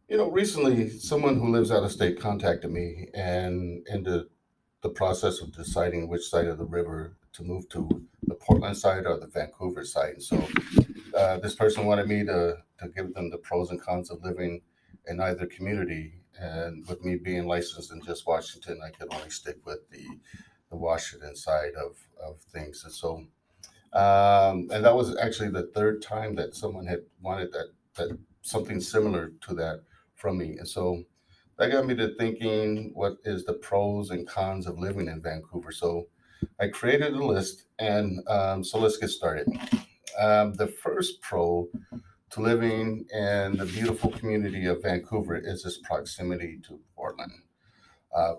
Recently, someone who lives out of state contacted me, and in the process of deciding which side of the river to move to, the Portland side or the Vancouver side. So, this person wanted me to give them the pros and cons of living in either community. And with me being licensed in just Washington, I could only stick with the Washington side of things. And that was actually the third time that someone had wanted that something similar to that from me. And so that got me to thinking, what is the pros and cons of living in Vancouver? So I created a list, and so let's get started. The first pro to living in the beautiful community of Vancouver is its proximity to Portland.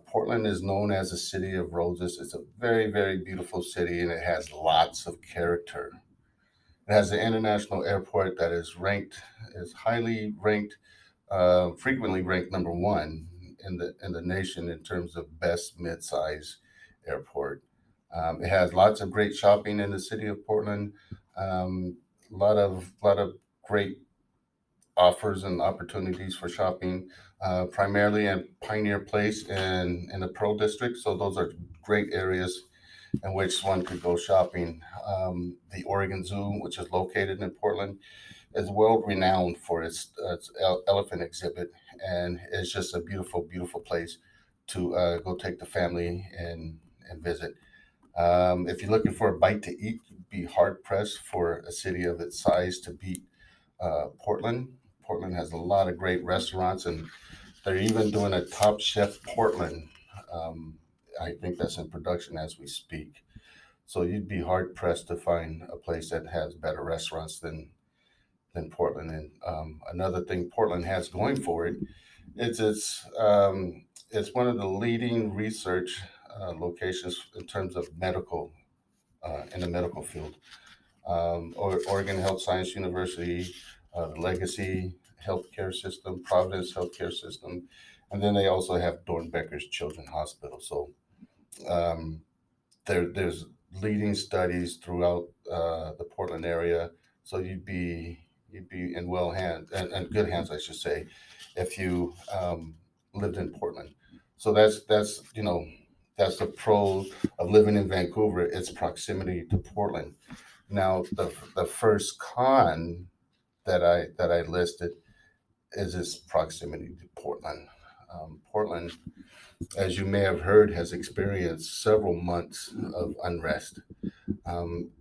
Portland is known as a city of roses. It's a very, very beautiful city, and it has lots of character. It has an international airport that is highly ranked, frequently ranked number one in the nation in terms of best mid-size airport. It has lots of great shopping in the city of Portland. A lot of great offers and opportunities for shopping, primarily at Pioneer Place and in the Pearl District. So those are great areas in which one could go shopping. The Oregon Zoo, which is located in Portland, is world renowned for its elephant exhibit, and it's just a beautiful, beautiful place to go take the family and visit. If you're looking for a bite to eat, you'd be hard pressed for a city of its size to beat Portland. Portland has a lot of great restaurants, and they're even doing a Top Chef Portland. Um, I think that's in production as we speak. So you'd be hard pressed to find a place that has better restaurants than Portland. And another thing Portland has going for it is it's one of the leading research locations in terms of medical in the medical field. Oregon Health Science University, the Legacy Healthcare System, Providence Healthcare System, and then they also have Dornbecker's Children's Hospital. So um, there's leading studies throughout the Portland area. So you'd be in well hands and good hands, I should say, if you lived in Portland. So that's the pro of living in Vancouver. Its proximity to Portland. Now, the first con that I listed is its proximity to Portland. Portland, as you may have heard, has experienced several months of unrest.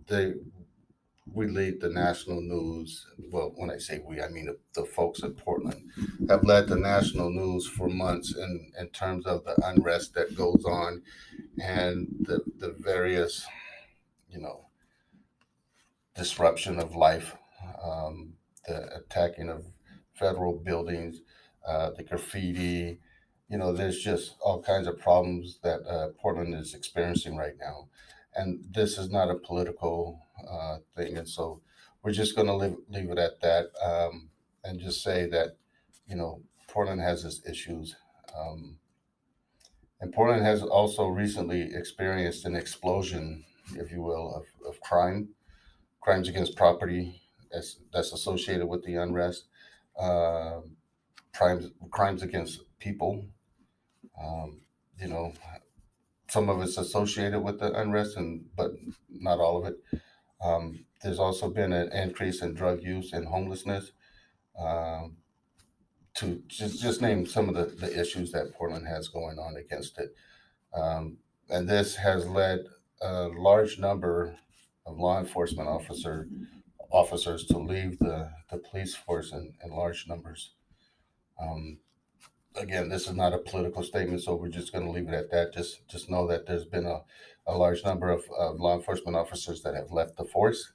They We lead the national news. Well, when I say we, I mean the folks in Portland have led the national news for months in terms of the unrest that goes on and the various, you know, disruption of life, the attacking of federal buildings, the graffiti. There's just all kinds of problems that Portland is experiencing right now. And this is not a political thing. And so we're just going to leave it at that, and just say that, Portland has its issues. Um, and Portland has also recently experienced an explosion, if you will, of crimes against property that's associated with the unrest, uh, crimes against people. Um, you know, some of it's associated with the unrest, but not all of it. There's also been an increase in drug use and homelessness. Um, to just name some of the issues that Portland has going on against it. And this has led a large number of law enforcement officers to leave the police force in large numbers. Um, Again, this is not a political statement, so we're just going to leave it at that. Just know that there's been a large number of law enforcement officers that have left the force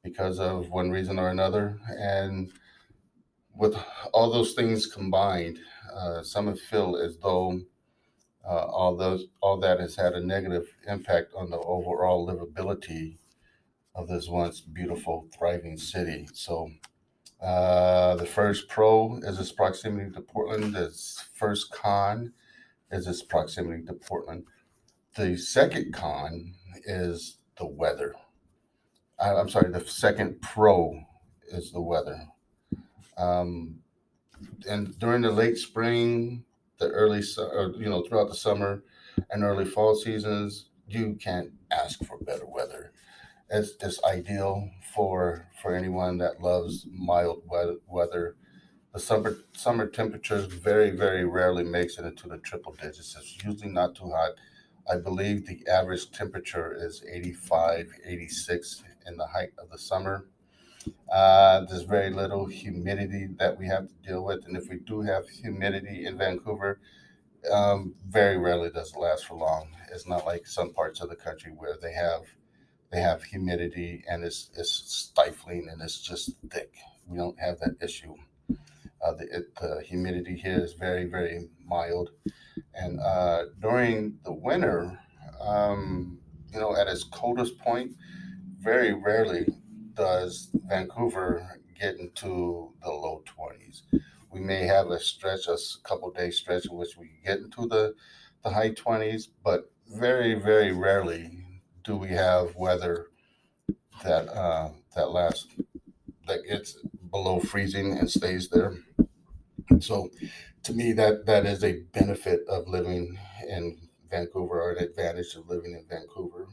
because of one reason or another. And with all those things combined, some feel as though all that has had a negative impact on the overall livability of this once beautiful, thriving city. So the first pro is its proximity to Portland. The first con is its proximity to Portland. The second con is the weather. I'm sorry, the second pro is the weather. Um, And during the late spring, the throughout the summer and early fall seasons, you can't ask for better weather. It's ideal for anyone that loves mild weather. The summer temperatures very rarely makes it into the triple digits. It's usually not too hot. I believe the average temperature is 85, 86 in the height of the summer. There's very little humidity that we have to deal with, and if we do have humidity in Vancouver, very rarely does it last for long. It's not like some parts of the country where they have humidity and it's stifling and it's just thick. We don't have that issue. The humidity here is very mild, and during the winter, at its coldest point, very rarely does Vancouver get into the low 20s. We may have a couple day stretch in which we get into the high 20s, but very rarely do we have weather that lasts that gets below freezing and stays there. So to me, that is a benefit of living in Vancouver, or an advantage of living in Vancouver.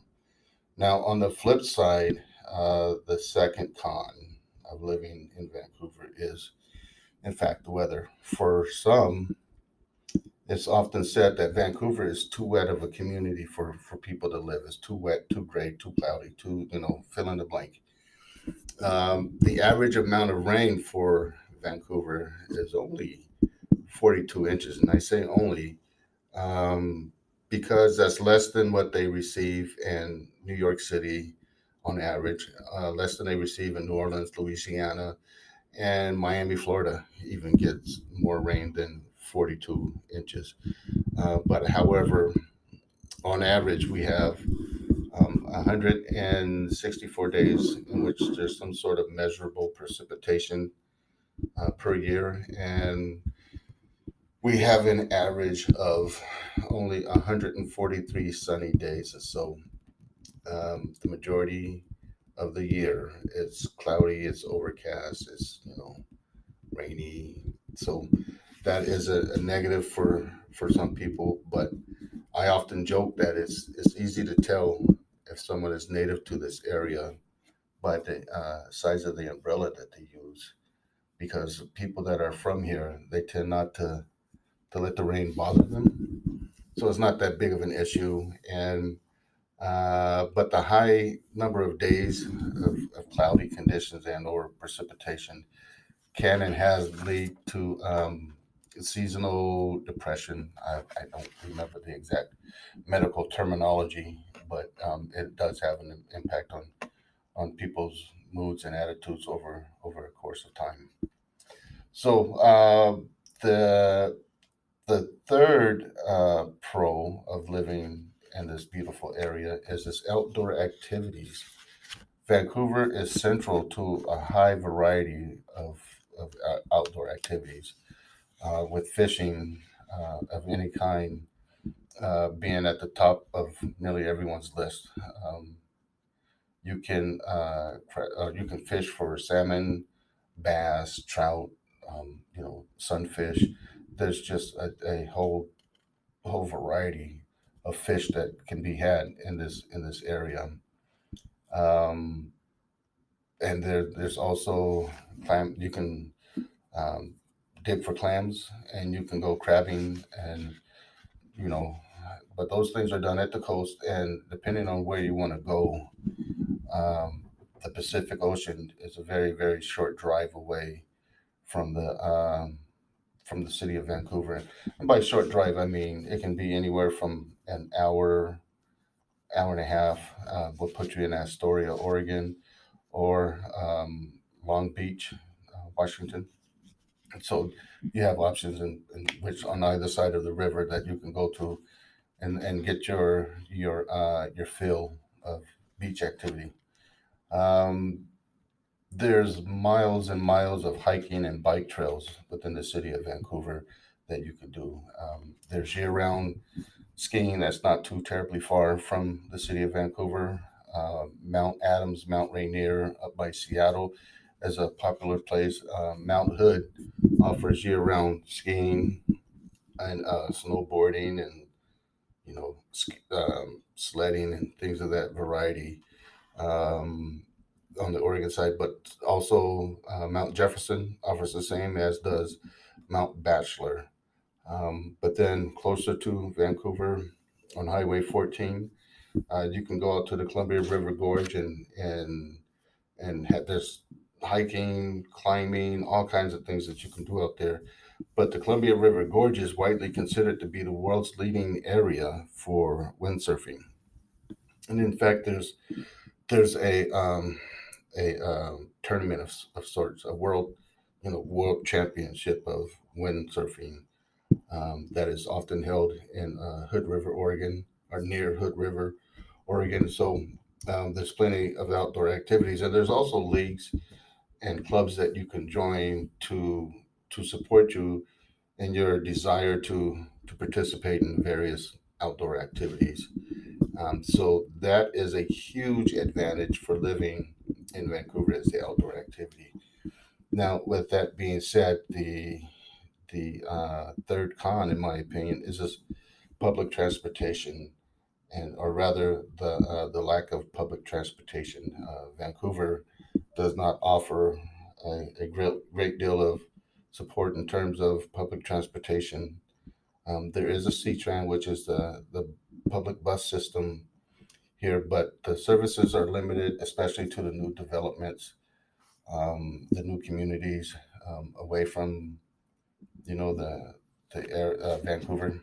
Now, on the flip side, the second con of living in Vancouver is, in fact, the weather. For some, it's often said that Vancouver is too wet of a community for people to live. It's too wet, too gray, too cloudy, too, fill in the blank. The average amount of rain for Vancouver is only 42 inches. And I say only um, because that's less than what they receive in New York City on average, less than they receive in New Orleans, Louisiana, and Miami, Florida even gets more rain than 42 inches. But however, on average, we have 164 days in which there's some sort of measurable precipitation per year, and we have an average of only 143 sunny days. So the majority of the year, it's cloudy, it's overcast, it's rainy. So that is a negative for some people. But I often joke that it's easy to tell if someone is native to this area by the size of the umbrella that they use, because people that are from here, they tend not to let the rain bother them. So it's not that big of an issue. And but the high number of days of cloudy conditions and or precipitation can and has lead to seasonal depression. I don't remember the exact medical terminology, but it does have an impact on people's moods and attitudes over a course of time. So the the third pro of living in this beautiful area is its outdoor activities. Vancouver is central to a high variety of outdoor activities, with fishing of any kind being at the top of nearly everyone's list. Um, you can fish for salmon, bass, trout, sunfish. There's just a whole variety of fish that can be had in this area. Um, and there's also clam. You can um, dig for clams, and you can go crabbing, and you know, but those things are done at the coast, and depending on where you want to go, um, the Pacific Ocean is a very short drive away from the city of Vancouver. And by short drive, I mean it can be anywhere from an hour and a half. Will put you in Astoria, Oregon, or Long Beach, Washington. So you have options in which on either side of the river that you can go to and get your fill of beach activity. Um, there's miles and miles of hiking and bike trails within the city of Vancouver that you can do. There's year-round skiing that's not too terribly far from the city of Vancouver. Mount Adams, Mount Rainier up by Seattle. as a popular place. Mount Hood offers year-round skiing and snowboarding and sledding and things of that variety um, on the Oregon side. But also Mount Jefferson offers the same, as does Mount Bachelor. But then closer to Vancouver on Highway 14, you can go out to the Columbia River Gorge and there's hiking, climbing, all kinds of things that you can do out there. But the Columbia River Gorge is widely considered to be the world's leading area for windsurfing. And in fact, there's a tournament of sorts, a world championship of windsurfing that is often held in Hood River, Oregon, or near Hood River, Oregon. So there's plenty of outdoor activities, and there's also leagues and clubs that you can join to support you in your desire to participate in various outdoor activities. So that is a huge advantage for living in Vancouver, is the outdoor activity. Now, with that being said, the third con, in my opinion, is this public transportation, and or rather the lack of public transportation. Vancouver does not offer a great deal of support in terms of public transportation. There is a C-Tran, which is the public bus system here, but the services are limited, especially to the new developments, the new communities away from the air, Vancouver,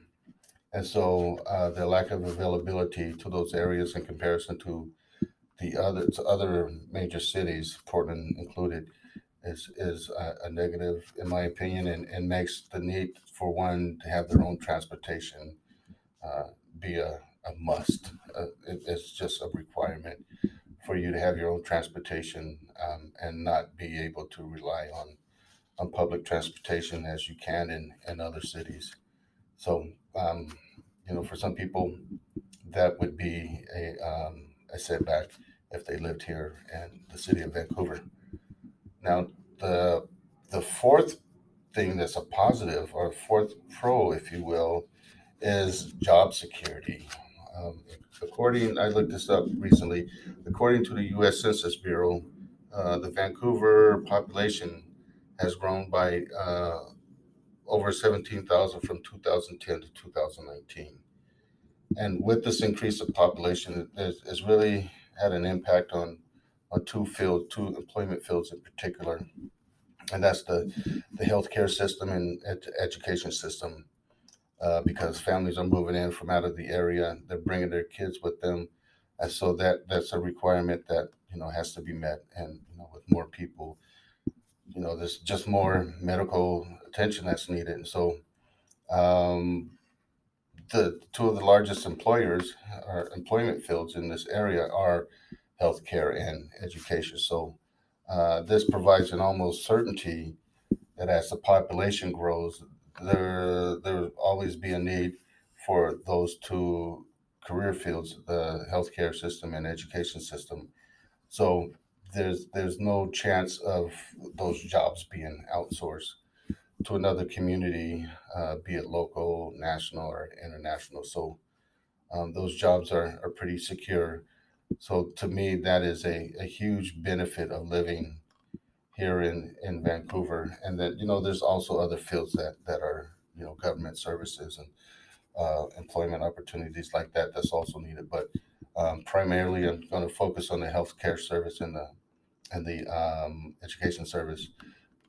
and so the lack of availability to those areas in comparison to other major cities, Portland included, is a negative in my opinion, and makes the need for one to have their own transportation uh, be a must. It's just a requirement for you to have your own transportation and not be able to rely on public transportation as you can in other cities. So, um, for some people, that would be a setback if they lived here in the city of Vancouver. Now, the the fourth thing that's a positive, or fourth pro, if you will, is job security. I looked this up recently. According to the U.S. Census Bureau, the Vancouver population has grown by over 17,000 from 2010 to 2019. And with this increase of population, it's really had an impact on two employment fields in particular, and that's the healthcare system and education system. Because families are moving in from out of the area, they're bringing their kids with them, and so that's a requirement that has to be met. And with more people, there's just more medical attention that's needed. And so um, the two of the largest employers or employment fields in this area are healthcare and education. So this provides an almost certainty that as the population grows, there will always be a need for those two career fields, the healthcare system and education system. So there's no chance of those jobs being outsourced to another community, be it local, national, or international. So those jobs are pretty secure. So to me, that is a huge benefit of living here in Vancouver. And that there's also other fields that are government services and employment opportunities like that that's also needed. But primarily, I'm going to focus on the healthcare service and the education service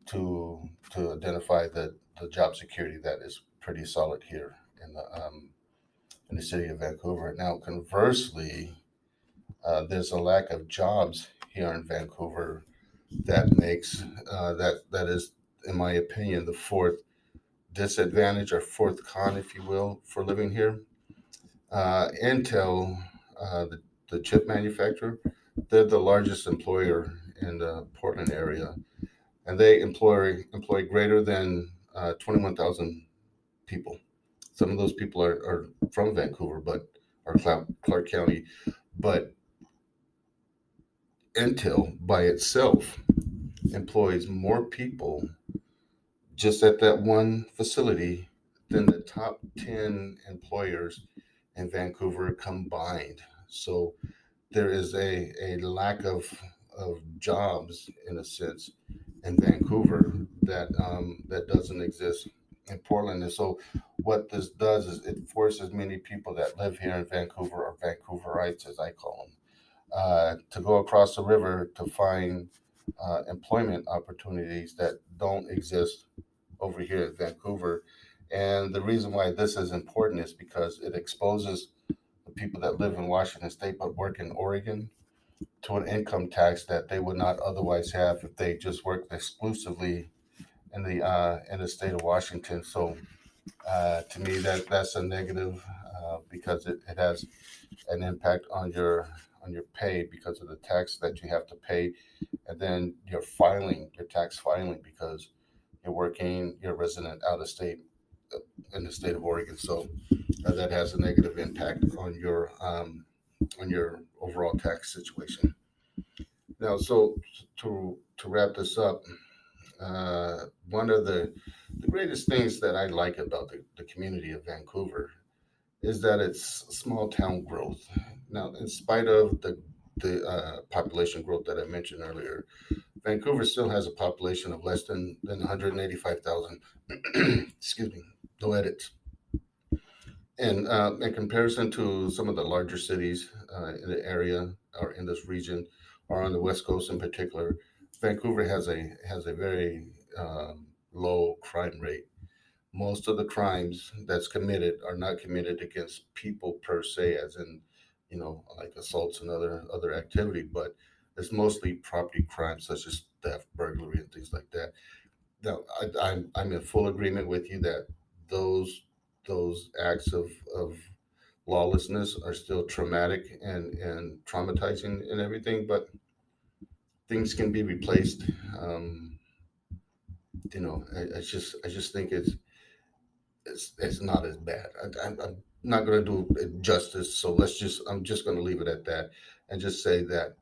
to identify the job security that is pretty solid here in the city of Vancouver. Now, conversely, there's a lack of jobs here in Vancouver that makes that is, in my opinion, the fourth disadvantage or fourth con, if you will, for living here. Intel, the chip manufacturer, they're the largest employer in the Portland area, and they employ greater than 21,000 people. Some of those people are from Vancouver, but are Clark County. But Intel by itself employs more people just at that one facility than the top 10 employers in Vancouver combined. So there is a lack of jobs in a sense in Vancouver that doesn't exist in Portland. And so what this does is it forces many people that live here in Vancouver, or Vancouverites as I call them, to go across the river to find employment opportunities that don't exist over here in Vancouver. And the reason why this is important is because it exposes the people that live in Washington State but work in Oregon to an income tax that they would not otherwise have if they just worked exclusively in the state of Washington. So to me, that's a negative because it has an impact on your pay because of the tax that you have to pay, and then your tax filing because you're a resident out of state in the state of Oregon. So that has a negative impact on your overall tax situation. Now, so to wrap this up, one of the greatest things that I like about the community of Vancouver is that it's small town growth. Now, in spite of the population growth that I mentioned earlier, Vancouver still has a population of less than 185,000. Excuse me, no edits. And in comparison to some of the larger cities in the area or in this region, or on the West Coast in particular, Vancouver has a very low crime rate. Most of the crimes that's committed are not committed against people per se, as in, like assaults and other activity, but it's mostly property crimes such as theft, burglary, and things like that. Now, I'm in full agreement with you that those those acts of lawlessness are still traumatic and traumatizing and everything, but things can be replaced. Um, I just think it's not as bad. I'm not going to do it justice, so I'm just going to leave it at that, and just say that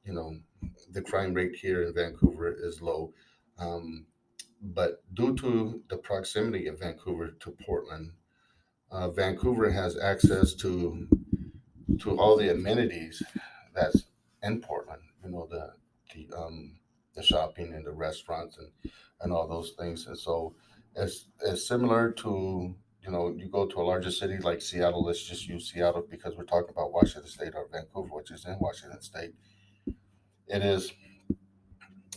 the crime rate here in Vancouver is low, um, but due to the proximity of Vancouver to Portland, Vancouver has access to all the amenities that's in Portland. The the shopping and the restaurants and all those things. And so it's similar to you go to a larger city like Seattle. Let's just use Seattle because we're talking about Washington State, or Vancouver, which is in Washington State. It is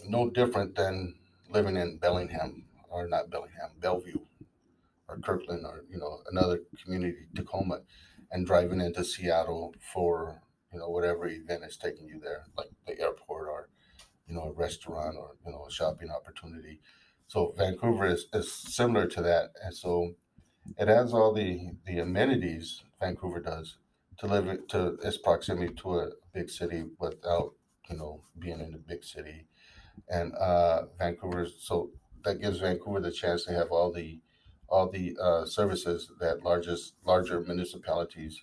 no different than living in Bellingham, or not Bellingham, Bellevue, or Kirkland, or another community, Tacoma, and driving into Seattle for whatever event is taking you there, like the airport, or a restaurant, or a shopping opportunity. So Vancouver is similar to that, and so it has all the amenities Vancouver does to to its proximity to a big city without being in a big city. And Vancouver, so that gives Vancouver the chance to have all the services that larger municipalities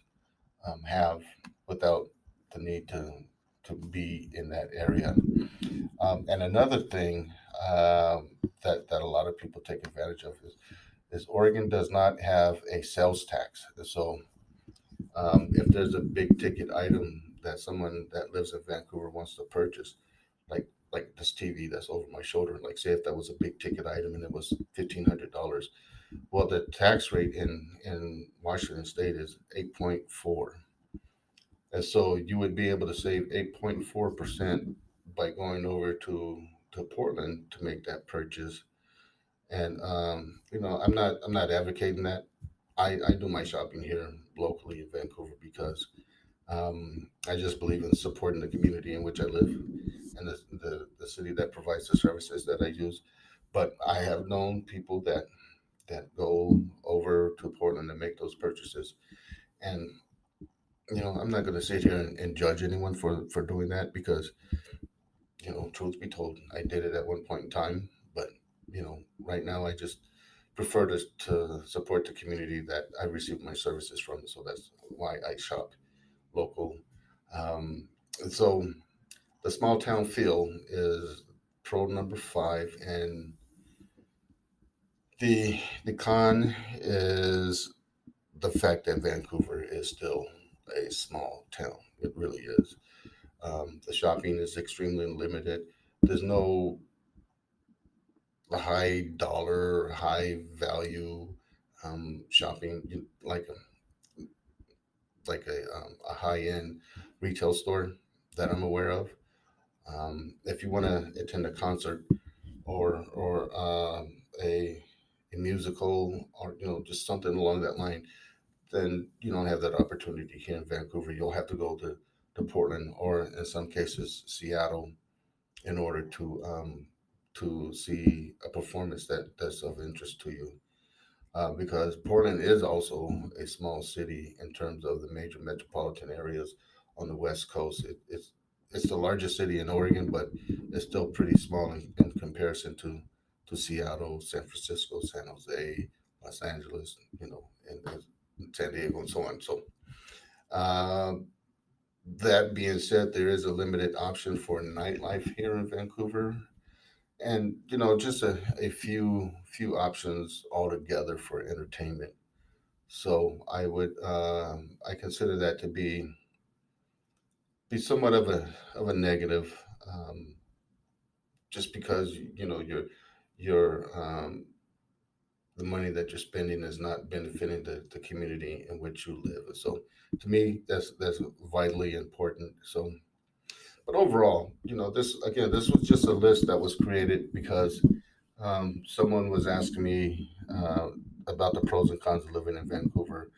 have without the need to be in that area. And another thing that a lot of people take advantage of is Oregon does not have a sales tax. So if there's a big ticket item that someone that lives in Vancouver wants to purchase, like this TV that's over my shoulder, like say if that was a big ticket item and it was $1,500, well, the tax rate in Washington State is 8.4, and so you would be able to save 8.4% by going over to Portland to make that purchase. And I'm not advocating that. I do my shopping here locally in Vancouver because I just believe in supporting the community in which I live, and the city that provides the services that I use. But I have known people that go over to Portland and make those purchases. And I'm not going to sit here and judge anyone for doing that because truth be told, I did it at one point in time. But right now I just prefer to support the community that I receive my services from. So that's why I shop local. And so the small town feel is pro number five, and the con is the fact that Vancouver is still a small town. It really is. The shopping is extremely limited. There's no high dollar, high value shopping like a high end retail store that I'm aware of. If you want to attend a concert or a musical or just something along that line, then you don't have that opportunity here in Vancouver. You'll have to go to Portland or in some cases Seattle in order to see a performance that's of interest to you. Because Portland is also a small city in terms of the major metropolitan areas on the West Coast. It's the largest city in Oregon, but it's still pretty small in comparison to Seattle, San Francisco, San Jose, Los Angeles, and San Diego, and so on. So uh, that being said, there is a limited option for nightlife here in Vancouver, and just a few options altogether for entertainment. So I consider that to be somewhat of a negative, just because your the money that you're spending is not benefiting the community in which you live. So to me, that's vitally important. So, but overall, this was just a list that was created because someone was asking me about the pros and cons of living in Vancouver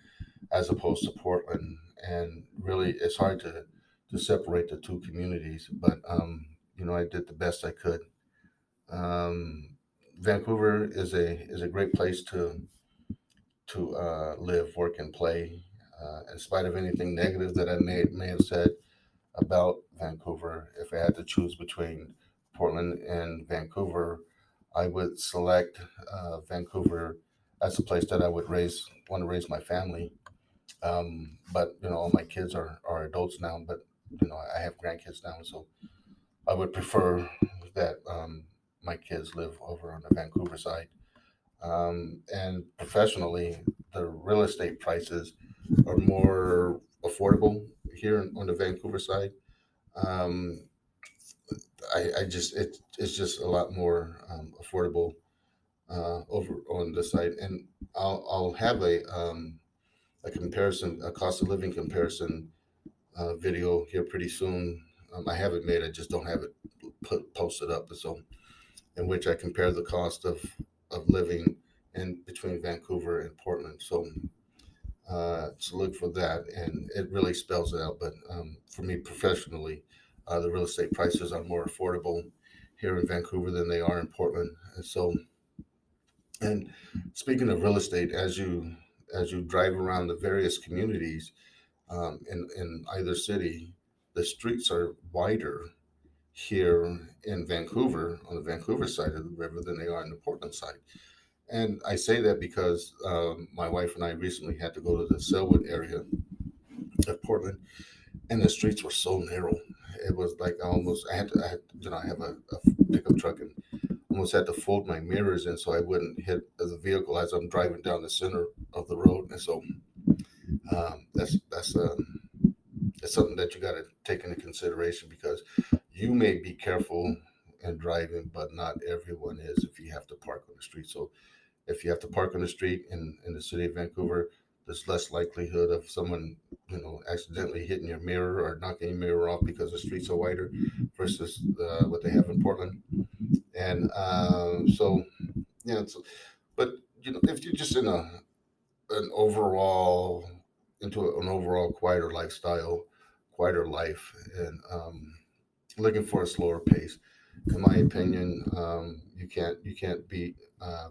as opposed to Portland, and really, it's hard to separate the two communities. But I did the best I could. Um, Vancouver is a great place to live, work, and play. In spite of anything negative that I may have said about Vancouver, if I had to choose between Portland and Vancouver, I would select Vancouver as a place that I would want to raise my family. But all my kids are adults now, but I have grandkids now, so I would prefer that my kids live over on the Vancouver side. And professionally, the real estate prices are more affordable here on the Vancouver side. Um, I just it's just a lot more affordable over on this side, and I'll have a comparison, a cost of living comparison video here pretty soon. I have it made, I just don't have it posted up. So in which I compare the cost of living in between Vancouver and Portland. So look for that, and it really spells it out. But for me professionally, the real estate prices are more affordable here in Vancouver than they are in Portland. And speaking of real estate, as you drive around the various communities in either city, the streets are wider here in Vancouver on the Vancouver side of the river than they are on the Portland side. And I say that because my wife and I recently had to go to the Selwood area of Portland, and the streets were so narrow. It was like I have a pickup truck, and almost had to fold my mirrors in so I wouldn't hit the vehicle as I'm driving down the center of the road. And so that's something that you got to take into consideration because you may be careful in driving, but not everyone is if you have to park on the street. So if you have to park on the street in the city of Vancouver, there's less likelihood of someone, accidentally hitting your mirror or knocking your mirror off because the streets are wider versus what they have in Portland. And so, yeah, but if you're just in an overall into an overall quieter lifestyle, quieter life, and looking for a slower pace, in my opinion, you can't beat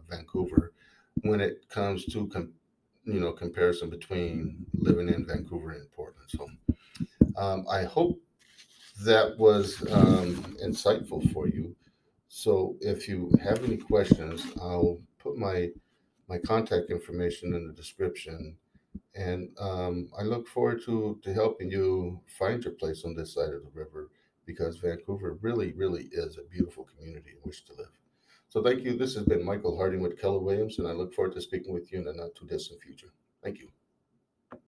Vancouver when it comes to comparison between living in Vancouver and Portland. So I hope that was insightful for you. So if you have any questions, I'll put my contact information in the description, and I look forward to helping you find your place on this side of the river because Vancouver really, really is a beautiful community in which to live. So thank you. This has been Michael Harding with Keller Williams, and I look forward to speaking with you in the not too distant future. Thank you.